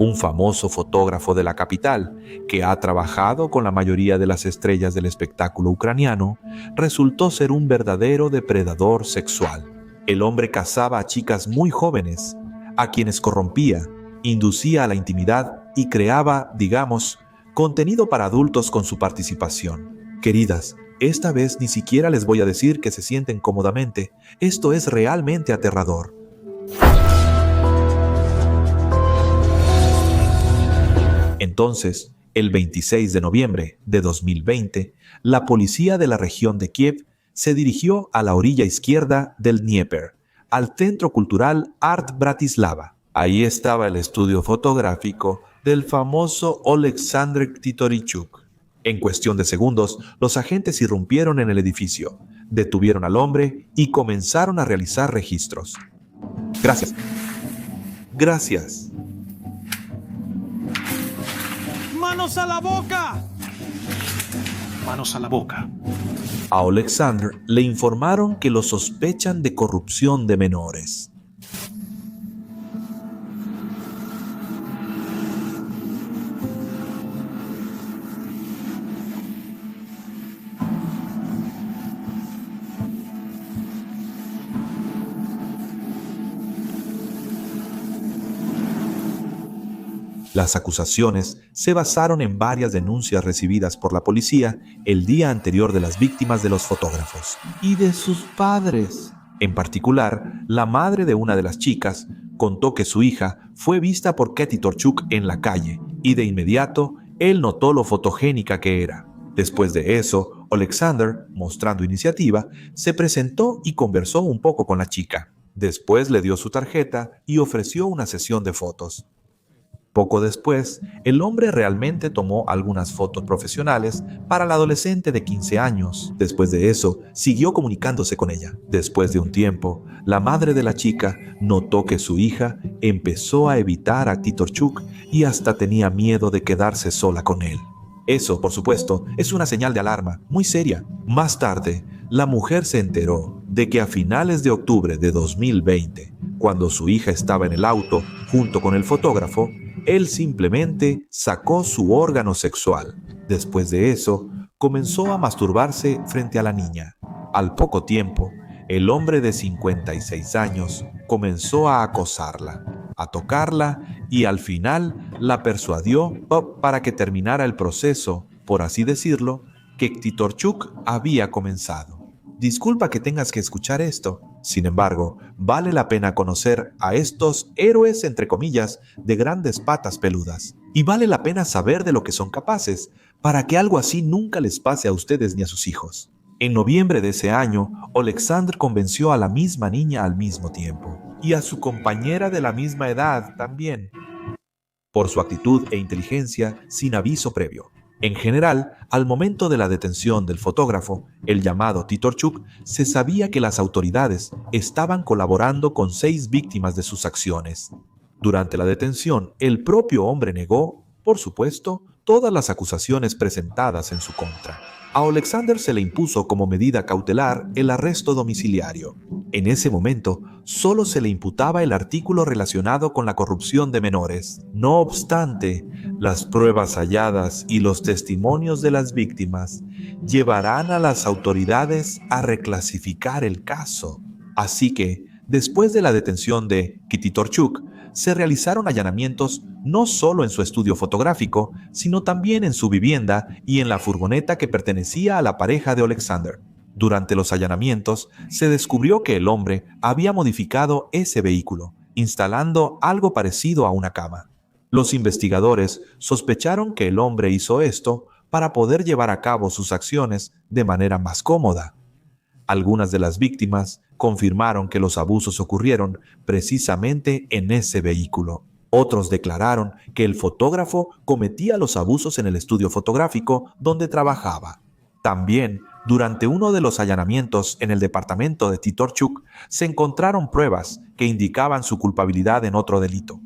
un famoso fotógrafo de la capital que ha trabajado con la mayoría de las estrellas del espectáculo ucraniano, resultó ser un verdadero depredador sexual. El hombre cazaba a chicas muy jóvenes, a quienes corrompía, inducía a la intimidad y creaba, digamos, contenido para adultos con su participación. Queridas, esta vez ni siquiera les voy a decir que se sienten cómodamente. Esto es realmente aterrador. Entonces, el 26 de noviembre de 2020, la policía de la región de Kiev se dirigió a la orilla izquierda del Dnieper, al Centro Cultural Art Bratislava. Ahí estaba el estudio fotográfico del famoso Oleksandr Titorichuk. En cuestión de segundos, los agentes irrumpieron en el edificio, detuvieron al hombre y comenzaron a realizar registros. Gracias. Gracias. ¡Manos a la boca! Manos a la boca. A Oleksandr le informaron que lo sospechan de corrupción de menores. Las acusaciones se basaron en varias denuncias recibidas por la policía el día anterior de las víctimas de los fotógrafos y de sus padres. En particular, la madre de una de las chicas contó que su hija fue vista por Katie Torchuk en la calle y de inmediato él notó lo fotogénica que era. Después de eso, Oleksandr, mostrando iniciativa, se presentó y conversó un poco con la chica. Después le dio su tarjeta y ofreció una sesión de fotos. Poco después, el hombre realmente tomó algunas fotos profesionales para la adolescente de 15 años. Después de eso, siguió comunicándose con ella. Después de un tiempo, la madre de la chica notó que su hija empezó a evitar a Titorchuk y hasta tenía miedo de quedarse sola con él. Eso, por supuesto, es una señal de alarma muy seria. Más tarde, la mujer se enteró de que a finales de octubre de 2020, cuando su hija estaba en el auto junto con el fotógrafo, él simplemente sacó su órgano sexual. Después de eso, comenzó a masturbarse frente a la niña. Al poco tiempo, el hombre de 56 años comenzó a acosarla, a tocarla y al final la persuadió para que terminara el proceso, por así decirlo, que Titorchuk había comenzado. Disculpa que tengas que escuchar esto. Sin embargo, vale la pena conocer a estos héroes, entre comillas, de grandes patas peludas. Y vale la pena saber de lo que son capaces, para que algo así nunca les pase a ustedes ni a sus hijos. En noviembre de ese año, Oleksandr convenció a la misma niña al mismo tiempo, y a su compañera de la misma edad también, por su actitud e inteligencia sin aviso previo. En general, al momento de la detención del fotógrafo, el llamado Titorchuk, se sabía que las autoridades estaban colaborando con 6 víctimas de sus acciones. Durante la detención, el propio hombre negó, por supuesto, todas las acusaciones presentadas en su contra. A Oleksandr se le impuso como medida cautelar el arresto domiciliario. En ese momento, solo se le imputaba el artículo relacionado con la corrupción de menores. No obstante, las pruebas halladas y los testimonios de las víctimas llevarán a las autoridades a reclasificar el caso. Así que, después de la detención de Titorchuk, se realizaron allanamientos no solo en su estudio fotográfico, sino también en su vivienda y en la furgoneta que pertenecía a la pareja de Oleksandr. Durante los allanamientos, se descubrió que el hombre había modificado ese vehículo, instalando algo parecido a una cama. Los investigadores sospecharon que el hombre hizo esto para poder llevar a cabo sus acciones de manera más cómoda. Algunas de las víctimas confirmaron que los abusos ocurrieron precisamente en ese vehículo. Otros declararon que el fotógrafo cometía los abusos en el estudio fotográfico donde trabajaba. También, durante uno de los allanamientos en el departamento de Titorchuk, se encontraron pruebas que indicaban su culpabilidad en otro delito.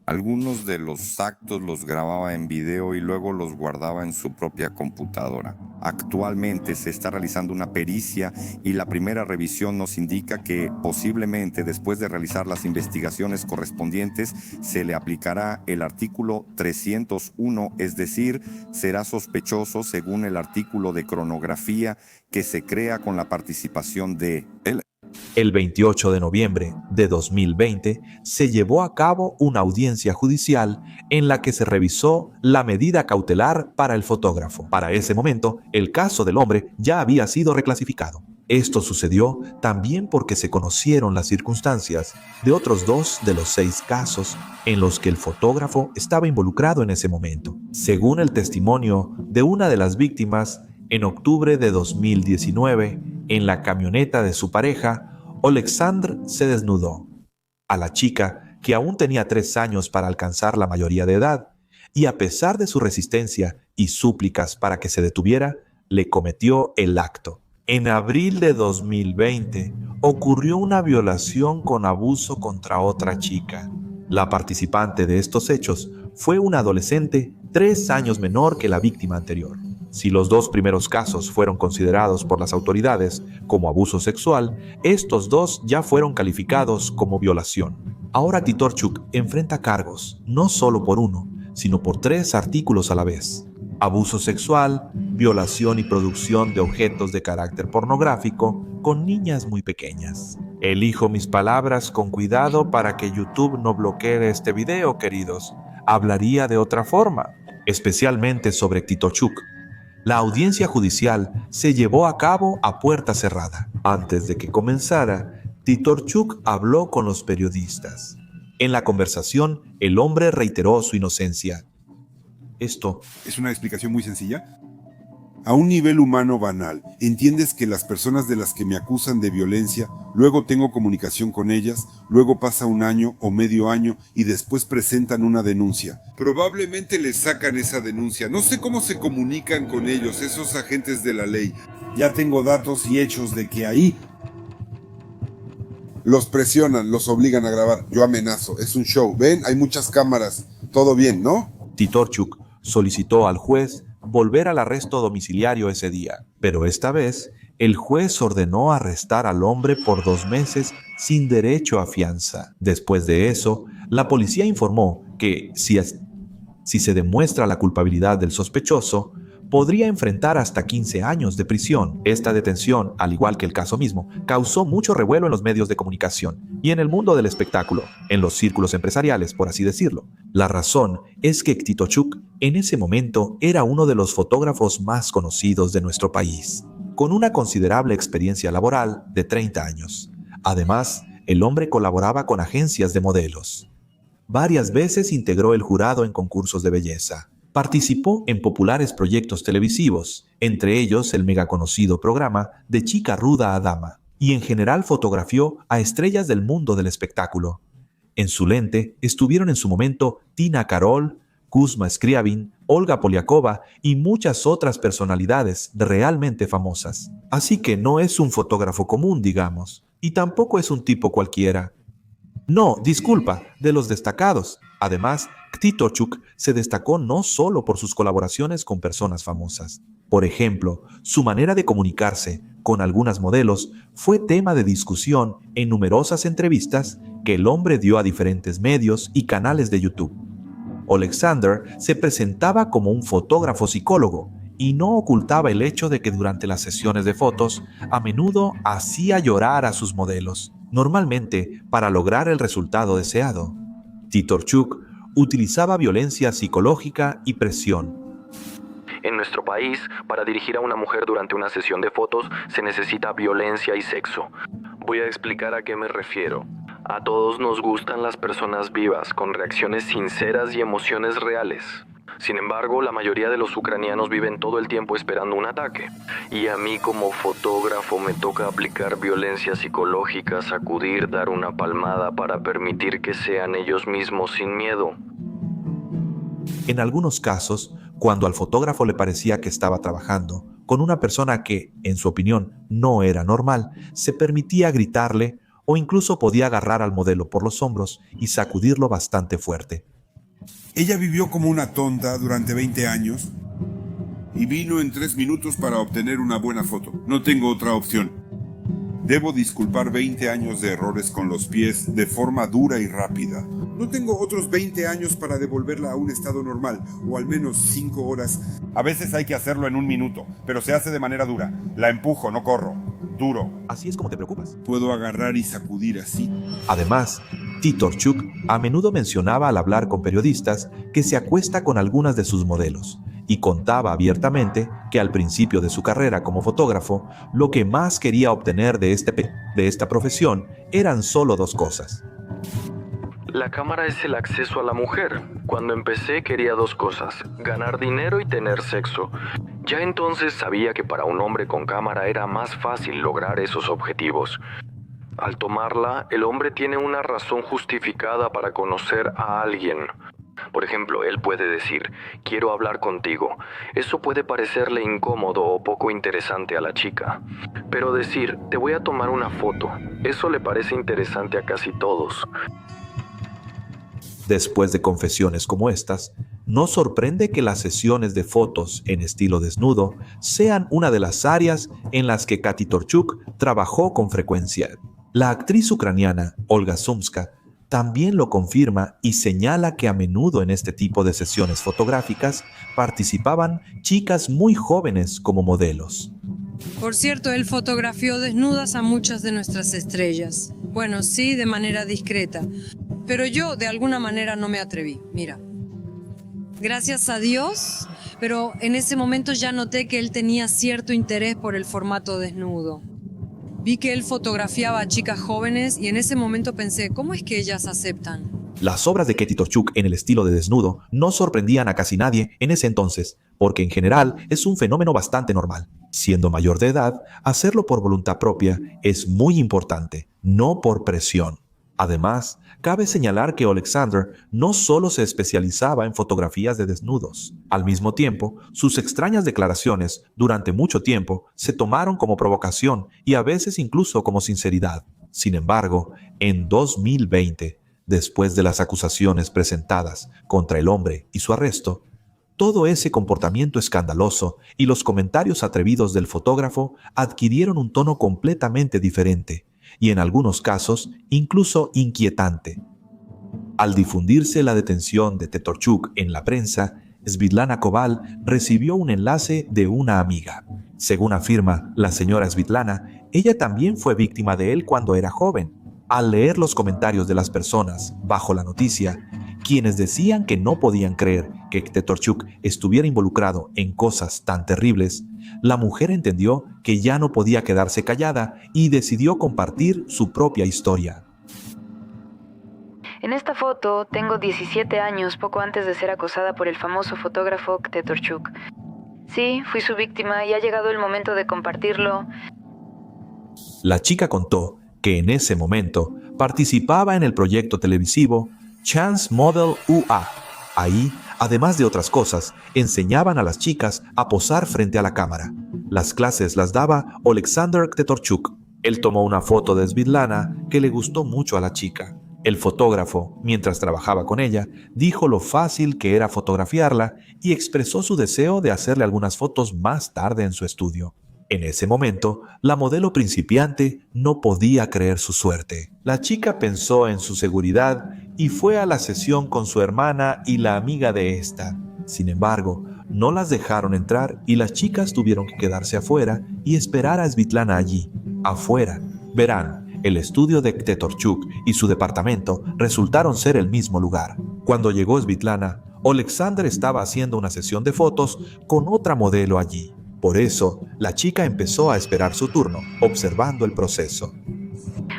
Algunos de los actos los grababa en video y luego los guardaba en su propia computadora. Actualmente se está realizando una pericia y la primera revisión nos indica que posiblemente después de realizar las investigaciones correspondientes se le aplicará el artículo 301, es decir, será sospechoso según el artículo de cronografía que se crea con la participación de él. El 28 de noviembre de 2020 se llevó a cabo una audiencia judicial en la que se revisó la medida cautelar para el fotógrafo. Para ese momento, el caso del hombre ya había sido reclasificado. Esto sucedió también porque se conocieron las circunstancias de otros 2 de los 6 casos en los que el fotógrafo estaba involucrado en ese momento. Según el testimonio de una de las víctimas, en octubre de 2019, en la camioneta de su pareja, Oleksandr se desnudó a la chica, que aún tenía 3 años para alcanzar la mayoría de edad, y a pesar de su resistencia y súplicas para que se detuviera, le cometió el acto. En abril de 2020 ocurrió una violación con abuso contra otra chica. La participante de estos hechos fue una adolescente 3 años menor que la víctima anterior. Si los 2 primeros casos fueron considerados por las autoridades como abuso sexual, estos 2 ya fueron calificados como violación. Ahora Titorchuk enfrenta cargos, no solo por 1, sino por 3 artículos a la vez: abuso sexual, violación y producción de objetos de carácter pornográfico con niñas muy pequeñas. Elijo mis palabras con cuidado para que YouTube no bloquee este video, queridos. Hablaría de otra forma, especialmente sobre Titorchuk. La audiencia judicial se llevó a cabo a puerta cerrada. Antes de que comenzara, Titorchuk habló con los periodistas. En la conversación, el hombre reiteró su inocencia. Esto es una explicación muy sencilla. A un nivel humano banal, entiendes que las personas de las que me acusan de violencia, luego tengo comunicación con ellas, luego pasa 1 año o medio año y después presentan una denuncia. Probablemente les sacan esa denuncia. No sé cómo se comunican con ellos, esos agentes de la ley. Ya tengo datos y hechos de que ahí los presionan, los obligan a grabar. Yo amenazo, es un show. Ven, hay muchas cámaras. Todo bien, ¿no? Titorchuk solicitó al juez volver al arresto domiciliario ese día, pero esta vez el juez ordenó arrestar al hombre por 2 meses sin derecho a fianza. Después de eso, la policía informó que si se demuestra la culpabilidad del sospechoso, podría enfrentar hasta 15 años de prisión. Esta detención, al igual que el caso mismo, causó mucho revuelo en los medios de comunicación y en el mundo del espectáculo, en los círculos empresariales, por así decirlo. La razón es que Titorchuk en ese momento era uno de los fotógrafos más conocidos de nuestro país, con una considerable experiencia laboral de 30 años. Además, el hombre colaboraba con agencias de modelos. Varias veces integró el jurado en concursos de belleza. Participó en populares proyectos televisivos, entre ellos el megaconocido programa De Chica Ruda a Dama, y en general fotografió a estrellas del mundo del espectáculo. En su lente estuvieron en su momento Tina Karol, Kuzma Scriabin, Olga Poliakova y muchas otras personalidades realmente famosas. Así que no es un fotógrafo común, digamos, y tampoco es un tipo cualquiera. No, disculpa, de los destacados. Además, Titorchuk se destacó no solo por sus colaboraciones con personas famosas. Por ejemplo, su manera de comunicarse con algunas modelos fue tema de discusión en numerosas entrevistas que el hombre dio a diferentes medios y canales de YouTube. Oleksandr se presentaba como un fotógrafo psicólogo y no ocultaba el hecho de que durante las sesiones de fotos a menudo hacía llorar a sus modelos, normalmente para lograr el resultado deseado. Titorchuk utilizaba violencia psicológica y presión. En nuestro país, para dirigir a una mujer durante una sesión de fotos se necesita violencia y sexo. Voy a explicar a qué me refiero. A todos nos gustan las personas vivas, con reacciones sinceras y emociones reales. Sin embargo, la mayoría de los ucranianos viven todo el tiempo esperando un ataque. Y a mí como fotógrafo me toca aplicar violencia psicológica, sacudir, dar una palmada para permitir que sean ellos mismos sin miedo. En algunos casos, cuando al fotógrafo le parecía que estaba trabajando con una persona que, en su opinión, no era normal, se permitía gritarle o incluso podía agarrar al modelo por los hombros y sacudirlo bastante fuerte. Ella vivió como una tonta durante 20 años y vino en 3 minutos para obtener una buena foto. No tengo otra opción. Debo disculpar 20 años de errores con los pies de forma dura y rápida. No tengo otros 20 años para devolverla a un estado normal, o al menos 5 horas. A veces hay que hacerlo en 1 minuto, pero se hace de manera dura. La empujo, no corro. Duro. Así es como te preocupas. Puedo agarrar y sacudir así. Además, Titorchuk a menudo mencionaba al hablar con periodistas que se acuesta con algunas de sus modelos y contaba abiertamente que al principio de su carrera como fotógrafo, lo que más quería obtener de esta profesión eran solo 2 cosas. La cámara es el acceso a la mujer. Cuando empecé quería 2 cosas, ganar dinero y tener sexo. Ya entonces sabía que para un hombre con cámara era más fácil lograr esos objetivos. Al tomarla, el hombre tiene una razón justificada para conocer a alguien. Por ejemplo, él puede decir, quiero hablar contigo. Eso puede parecerle incómodo o poco interesante a la chica. Pero decir, te voy a tomar una foto, eso le parece interesante a casi todos. Después de confesiones como estas, no sorprende que las sesiones de fotos en estilo desnudo sean una de las áreas en las que Kati Torchuk trabajó con frecuencia. La actriz ucraniana Olga Sumska también lo confirma y señala que a menudo en este tipo de sesiones fotográficas participaban chicas muy jóvenes como modelos. Por cierto, él fotografió desnudas a muchas de nuestras estrellas. Bueno, sí, de manera discreta. Pero yo, de alguna manera, no me atreví. Mira. Gracias a Dios, pero en ese momento ya noté que él tenía cierto interés por el formato desnudo. Vi que él fotografiaba a chicas jóvenes y en ese momento pensé, ¿cómo es que ellas aceptan? Las obras de Kati Torchuk en el estilo de desnudo no sorprendían a casi nadie en ese entonces, porque en general es un fenómeno bastante normal. Siendo mayor de edad, hacerlo por voluntad propia es muy importante, no por presión. Además, cabe señalar que Oleksandr no solo se especializaba en fotografías de desnudos. Al mismo tiempo, sus extrañas declaraciones durante mucho tiempo se tomaron como provocación y a veces incluso como sinceridad. Sin embargo, en 2020, después de las acusaciones presentadas contra el hombre y su arresto, todo ese comportamiento escandaloso y los comentarios atrevidos del fotógrafo adquirieron un tono completamente diferente y en algunos casos incluso inquietante. Al difundirse la detención de Titorchuk en la prensa, Svitlana Koval recibió un enlace de una amiga. Según afirma la señora Svitlana, ella también fue víctima de él cuando era joven. Al leer los comentarios de las personas bajo la noticia, quienes decían que no podían creer que Titorchuk estuviera involucrado en cosas tan terribles, la mujer entendió que ya no podía quedarse callada y decidió compartir su propia historia. En esta foto tengo 17 años, poco antes de ser acosada por el famoso fotógrafo Titorchuk. Sí, fui su víctima y ha llegado el momento de compartirlo. La chica contó que en ese momento participaba en el proyecto televisivo Chance Model UA. Ahí, además de otras cosas, enseñaban a las chicas a posar frente a la cámara. Las clases las daba Oleksandr Titorchuk. Él tomó una foto de Svitlana que le gustó mucho a la chica. El fotógrafo, mientras trabajaba con ella, dijo lo fácil que era fotografiarla y expresó su deseo de hacerle algunas fotos más tarde en su estudio. En ese momento, la modelo principiante no podía creer su suerte. La chica pensó en su seguridad y fue a la sesión con su hermana y la amiga de esta. Sin embargo, no las dejaron entrar y las chicas tuvieron que quedarse afuera y esperar a Svitlana allí. Afuera, verán, el estudio de Titorchuk y su departamento resultaron ser el mismo lugar. Cuando llegó Svitlana, Oleksandr estaba haciendo una sesión de fotos con otra modelo allí. Por eso, la chica empezó a esperar su turno, observando el proceso.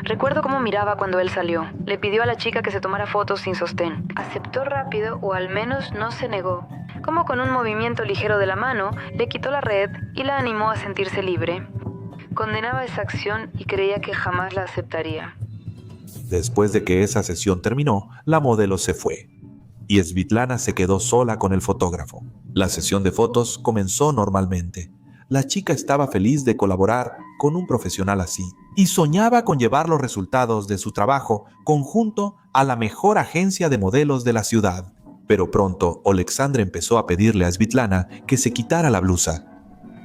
Recuerdo cómo miraba cuando él salió. Le pidió a la chica que se tomara fotos sin sostén. Aceptó rápido, o al menos no se negó. Como con un movimiento ligero de la mano, le quitó la red y la animó a sentirse libre. Condenaba esa acción y creía que jamás la aceptaría. Después de que esa sesión terminó, la modelo se fue y Svitlana se quedó sola con el fotógrafo. La sesión de fotos comenzó normalmente. La chica estaba feliz de colaborar con un profesional así y soñaba con llevar los resultados de su trabajo conjunto a la mejor agencia de modelos de la ciudad. Pero pronto Alexandra empezó a pedirle a Svitlana que se quitara la blusa.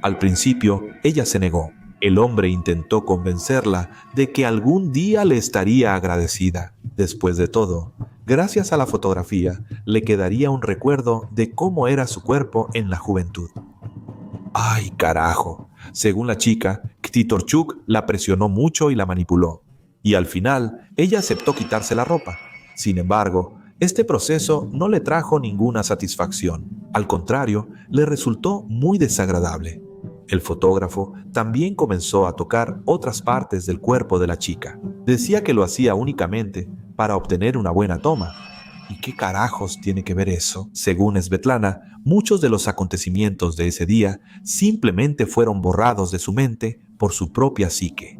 Al principio, ella se negó. El hombre intentó convencerla de que algún día le estaría agradecida. Después de todo, gracias a la fotografía, le quedaría un recuerdo de cómo era su cuerpo en la juventud. ¡Ay, carajo! Según la chica, Ktitorchuk la presionó mucho y la manipuló. Y al final, ella aceptó quitarse la ropa. Sin embargo, este proceso no le trajo ninguna satisfacción. Al contrario, le resultó muy desagradable. El fotógrafo también comenzó a tocar otras partes del cuerpo de la chica. Decía que lo hacía únicamente para obtener una buena toma. ¿Y qué carajos tiene que ver eso? Según Svetlana, muchos de los acontecimientos de ese día simplemente fueron borrados de su mente por su propia psique.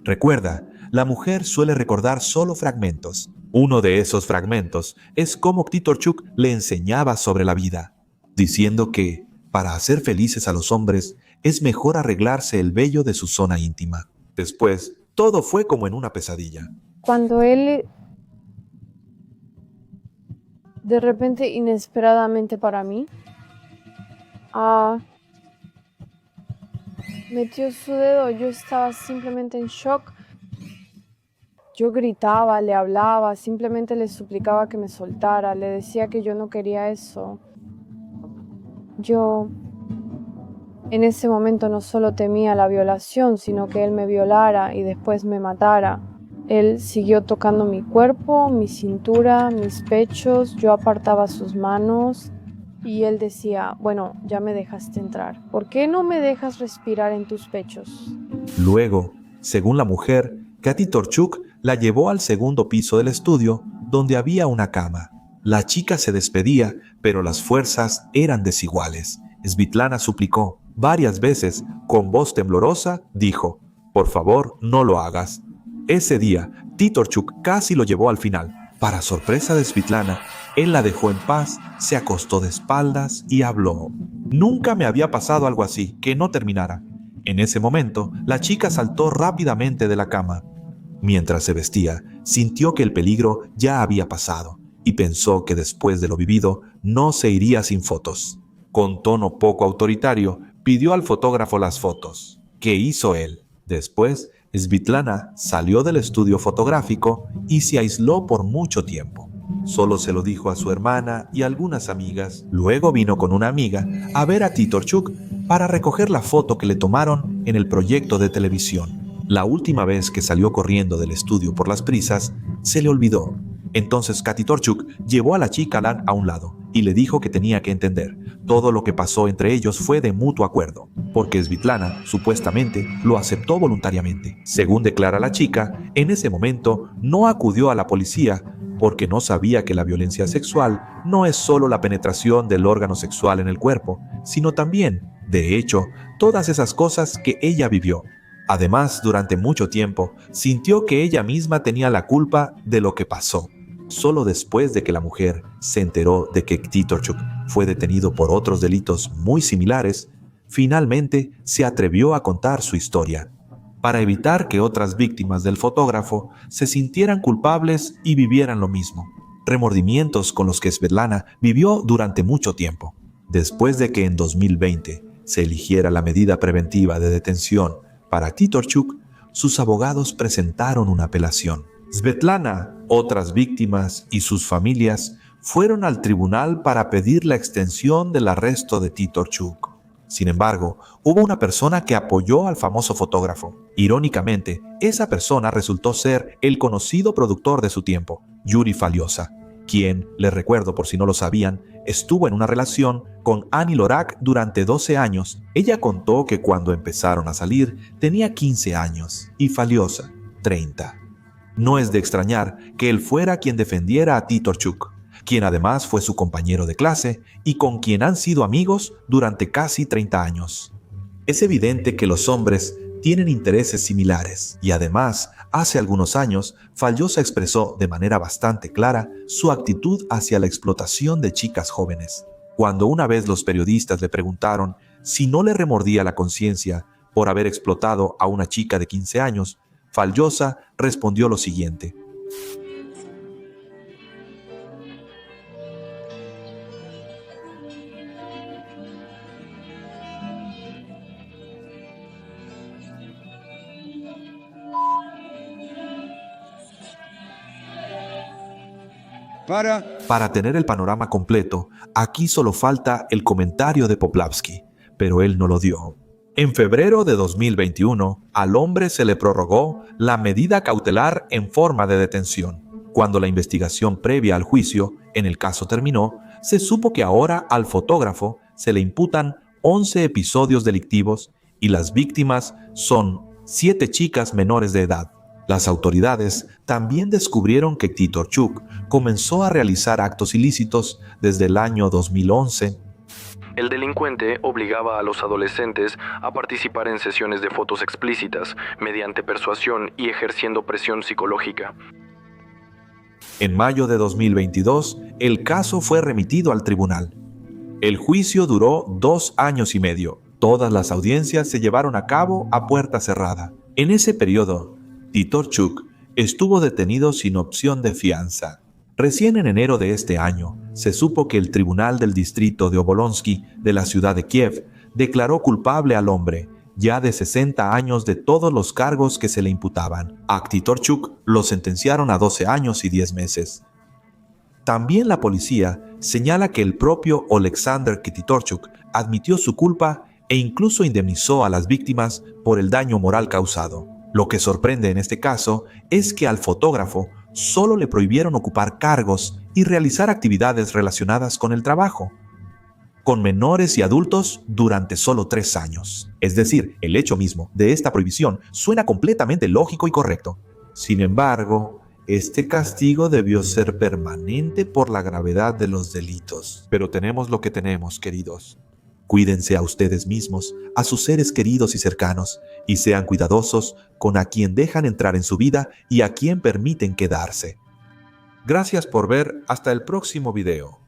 Recuerda, la mujer suele recordar solo fragmentos. Uno de esos fragmentos es cómo Ktitorchuk le enseñaba sobre la vida, diciendo que, para hacer felices a los hombres, es mejor arreglarse el vello de su zona íntima. Después, todo fue como en una pesadilla. Cuando él, de repente, inesperadamente para mí, metió su dedo, yo estaba simplemente en shock. Yo gritaba, le hablaba, simplemente le suplicaba que me soltara, le decía que yo no quería eso. Yo en ese momento no solo temía la violación, sino que él me violara y después me matara. Él siguió tocando mi cuerpo, mi cintura, mis pechos, yo apartaba sus manos y él decía, bueno, ya me dejaste entrar, ¿por qué no me dejas respirar en tus pechos? Luego, según la mujer, Ktitorchuk la llevó al segundo piso del estudio, donde había una cama. La chica se despedía, pero las fuerzas eran desiguales. Svitlana suplicó. Varias veces, con voz temblorosa, dijo, «Por favor, no lo hagas». Ese día, Ktitorchuk casi lo llevó al final. Para sorpresa de Svitlana, él la dejó en paz, se acostó de espaldas y habló. Nunca me había pasado algo así, que no terminara. En ese momento, la chica saltó rápidamente de la cama. Mientras se vestía, sintió que el peligro ya había pasado y pensó que después de lo vivido no se iría sin fotos. Con tono poco autoritario, pidió al fotógrafo las fotos. ¿Qué hizo él? Después, Svitlana salió del estudio fotográfico y se aisló por mucho tiempo. Solo se lo dijo a su hermana y algunas amigas. Luego vino con una amiga a ver a Ktitorchuk para recoger la foto que le tomaron en el proyecto de televisión. La última vez que salió corriendo del estudio por las prisas, se le olvidó. Entonces Ktitorchuk llevó a la chica a un lado y le dijo que tenía que entender. Todo lo que pasó entre ellos fue de mutuo acuerdo, porque Svitlana, supuestamente, lo aceptó voluntariamente. Según declara la chica, en ese momento no acudió a la policía porque no sabía que la violencia sexual no es solo la penetración del órgano sexual en el cuerpo, sino también, de hecho, todas esas cosas que ella vivió. Además, durante mucho tiempo, sintió que ella misma tenía la culpa de lo que pasó. Solo después de que la mujer se enteró de que Ktitorchuk fue detenido por otros delitos muy similares, finalmente se atrevió a contar su historia, para evitar que otras víctimas del fotógrafo se sintieran culpables y vivieran lo mismo. Remordimientos con los que Svetlana vivió durante mucho tiempo. Después de que en 2020 se eligiera la medida preventiva de detención para Ktitorchuk, sus abogados presentaron una apelación. Svetlana, otras víctimas y sus familias fueron al tribunal para pedir la extensión del arresto de Ktitorchuk. Sin embargo, hubo una persona que apoyó al famoso fotógrafo. Irónicamente, esa persona resultó ser el conocido productor de su tiempo, Yuri Faliosa, quien, les recuerdo por si no lo sabían, estuvo en una relación con Annie Lorak durante 12 años. Ella contó que cuando empezaron a salir tenía 15 años y Faliosa 30. No es de extrañar que él fuera quien defendiera a Ktitorchuk, quien además fue su compañero de clase y con quien han sido amigos durante casi 30 años. Es evidente que los hombres tienen intereses similares y además, hace algunos años, Faliosa expresó de manera bastante clara su actitud hacia la explotación de chicas jóvenes. Cuando una vez los periodistas le preguntaron si no le remordía la conciencia por haber explotado a una chica de 15 años, Faliosa respondió lo siguiente: Para tener el panorama completo, aquí solo falta el comentario de Poplavsky, pero él no lo dio. En febrero de 2021, al hombre se le prorrogó la medida cautelar en forma de detención. Cuando la investigación previa al juicio en el caso terminó, se supo que ahora al fotógrafo se le imputan 11 episodios delictivos y las víctimas son 7 chicas menores de edad. Las autoridades también descubrieron que Titorchuk comenzó a realizar actos ilícitos desde el año 2011. El delincuente obligaba a los adolescentes a participar en sesiones de fotos explícitas mediante persuasión y ejerciendo presión psicológica. En mayo de 2022, el caso fue remitido al tribunal. El juicio duró 2 años y medio. Todas las audiencias se llevaron a cabo a puerta cerrada. En ese periodo, Titorchuk estuvo detenido sin opción de fianza. Recién en enero de este año, se supo que el Tribunal del Distrito de Obolonsky de la ciudad de Kiev declaró culpable al hombre, ya de 60 años, de todos los cargos que se le imputaban. A Titorchuk lo sentenciaron a 12 años y 10 meses. También la policía señala que el propio Oleksandr Titorchuk admitió su culpa e incluso indemnizó a las víctimas por el daño moral causado. Lo que sorprende en este caso es que al fotógrafo solo le prohibieron ocupar cargos y realizar actividades relacionadas con el trabajo con menores y adultos durante solo 3 años. Es decir, el hecho mismo de esta prohibición suena completamente lógico y correcto. Sin embargo, este castigo debió ser permanente por la gravedad de los delitos. Pero tenemos lo que tenemos, queridos. Cuídense a ustedes mismos, a sus seres queridos y cercanos, y sean cuidadosos con a quien dejan entrar en su vida y a quien permiten quedarse. Gracias por ver. Hasta el próximo video.